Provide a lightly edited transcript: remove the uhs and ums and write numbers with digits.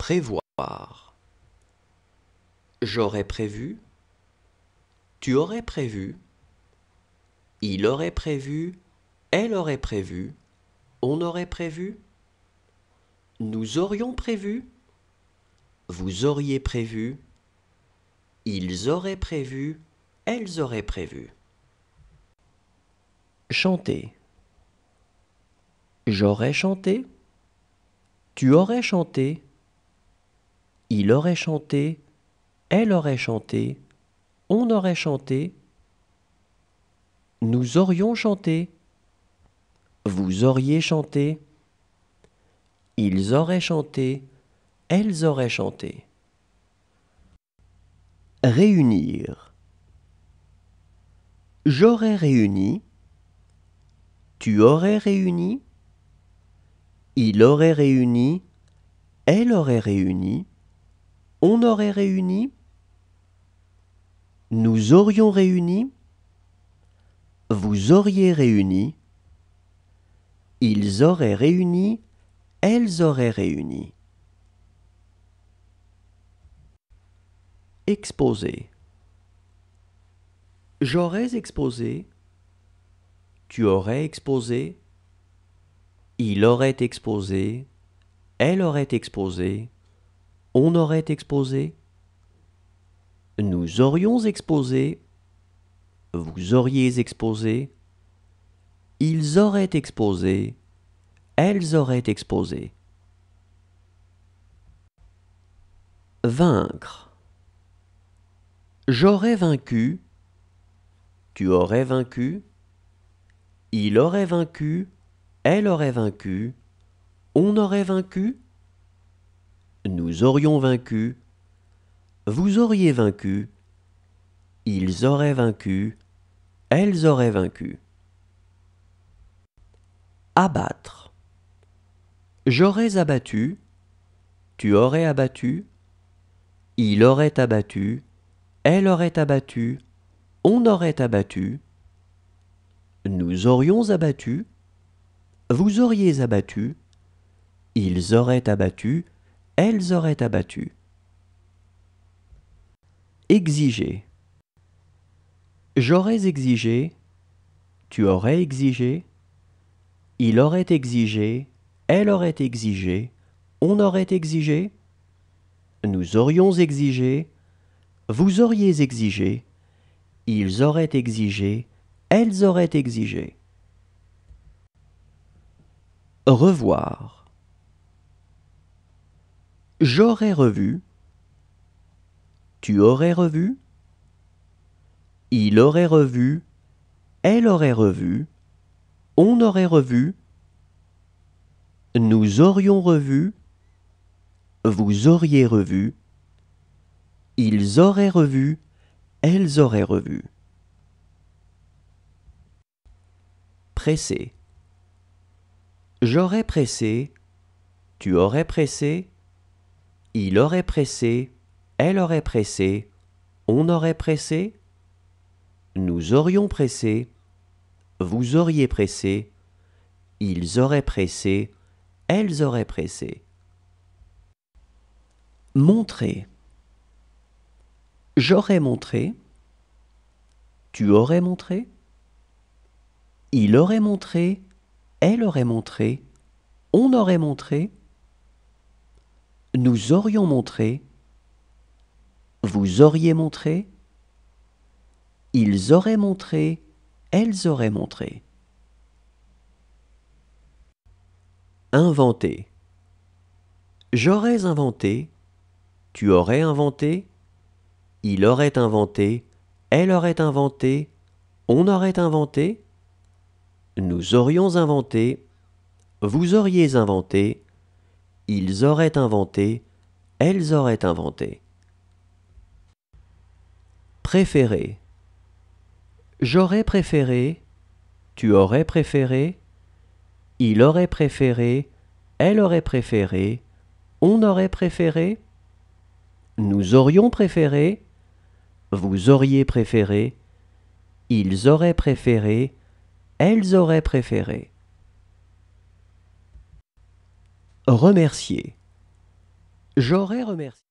Prévoir. J'aurais prévu. Tu aurais prévu. Il aurait prévu. Elle aurait prévu. On aurait prévu. Nous aurions prévu. Vous auriez prévu. Ils auraient prévu. Elles auraient prévu. Chanter. J'aurais chanté. Tu aurais chanté. Il aurait chanté. Elle aurait chanté. On aurait chanté. Nous aurions chanté. Vous auriez chanté. Ils auraient chanté. Elles auraient chanté. Réunir. J'aurais réuni. Tu aurais réuni. Il aurait réuni. Elle aurait réuni. On aurait réuni. Nous aurions réuni. Vous auriez réuni. Ils auraient réuni. Elles auraient réuni. Exposer. J'aurais exposé. Tu aurais exposé. Il aurait exposé. Elle aurait exposé. On aurait exposé. Nous aurions exposé. Vous auriez exposé. Ils auraient exposé. Elles auraient exposé. Vaincre. J'aurais vaincu. Tu aurais vaincu. Il aurait vaincu. Elle aurait vaincu. On aurait vaincu. Nous aurions vaincu. Vous auriez vaincu. Ils auraient vaincu. Elles auraient vaincu. Abattre. J'aurais abattu. Tu aurais abattu. Il aurait abattu. Elle aurait abattu. On aurait abattu. Nous aurions abattu. Vous auriez abattu. Ils auraient abattu. Elles auraient abattu. Exiger. J'aurais exigé. Tu aurais exigé. Il aurait exigé. Elle aurait exigé. On aurait exigé. Nous aurions exigé. Vous auriez exigé. Ils auraient exigé. Elles auraient exigé. Revoir. J'aurais revu. Tu aurais revu. Il aurait revu. Elle aurait revu. On aurait revu. Nous aurions revu. Vous auriez revu. Ils auraient revu. Elles auraient revu. Presser. J'aurais pressé. Tu aurais pressé. Il aurait pressé. Elle aurait pressé. On aurait pressé. Nous aurions pressé. Vous auriez pressé. Ils auraient pressé. Elles auraient pressé. Montrer. J'aurais montré. Tu aurais montré. Il aurait montré. Elle aurait montré. On aurait montré. Nous aurions montré. Vous auriez montré. Ils auraient montré. Elles auraient montré. Inventer. J'aurais inventé. Tu aurais inventé. Il aurait inventé. Elle aurait inventé. On aurait inventé. Nous aurions inventé. Vous auriez inventé. Ils auraient inventé. Elles auraient inventé. Préférer. J'aurais préféré. Tu aurais préféré. Il aurait préféré. Elle aurait préféré. On aurait préféré. Nous aurions préféré. Vous auriez préféré. Ils auraient préféré. Elles auraient préféré. Remercier. J'aurais remercié.